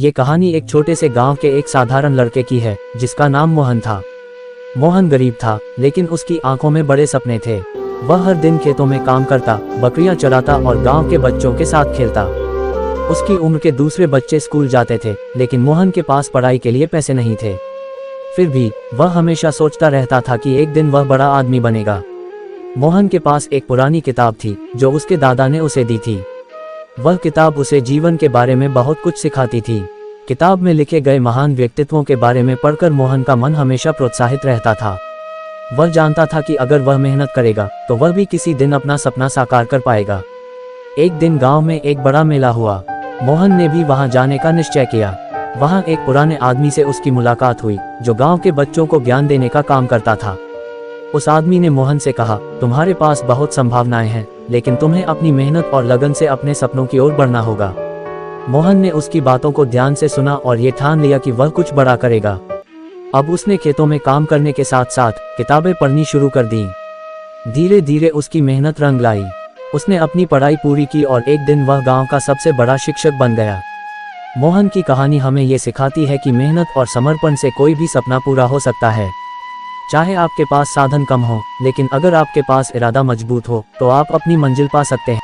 ये कहानी एक छोटे से गांव के एक साधारण लड़के की है जिसका नाम मोहन था। मोहन गरीब था, लेकिन उसकी आंखों में बड़े सपने थे। वह हर दिन खेतों में काम करता, बकरियां चराता और गांव के बच्चों के साथ खेलता। उसकी उम्र के दूसरे बच्चे स्कूल जाते थे, लेकिन मोहन के पास पढ़ाई के लिए पैसे नहीं थे। फिर भी वह हमेशा सोचता रहता था कि एक दिन वह बड़ा आदमी बनेगा। मोहन के पास एक पुरानी किताब थी जो उसके दादा ने उसे दी थी। वह किताब उसे जीवन के बारे में बहुत कुछ सिखाती थी। किताब में लिखे गए महान व्यक्तित्वों के बारे में पढ़कर मोहन का मन हमेशा प्रोत्साहित रहता था। वह जानता था कि अगर वह मेहनत करेगा तो वह भी किसी दिन अपना सपना साकार कर पाएगा। एक दिन गांव में एक बड़ा मेला हुआ। मोहन ने भी वहां जाने का निश्चय किया। वहां एक पुराने आदमी से उसकी मुलाकात हुई जो गांव के बच्चों को ज्ञान देने का काम करता था। उस आदमी ने मोहन से कहा, तुम्हारे पास बहुत संभावनाएं हैं, लेकिन तुम्हें अपनी मेहनत और लगन से अपने सपनों की ओर बढ़ना होगा। मोहन ने उसकी बातों को ध्यान से सुना और ये ठान लिया कि वह कुछ बड़ा करेगा। अब उसने खेतों में काम करने के साथ साथ किताबें पढ़नी शुरू कर दी। धीरे धीरे उसकी मेहनत रंग लाई। उसने अपनी पढ़ाई पूरी की और एक दिन वह गांव का सबसे बड़ा शिक्षक बन गया। मोहन की कहानी हमें ये सिखाती है कि मेहनत और समर्पण से कोई भी सपना पूरा हो सकता है। चाहे आपके पास साधन कम हो, लेकिन अगर आपके पास इरादा मजबूत हो तो आप अपनी मंजिल पा सकते हैं।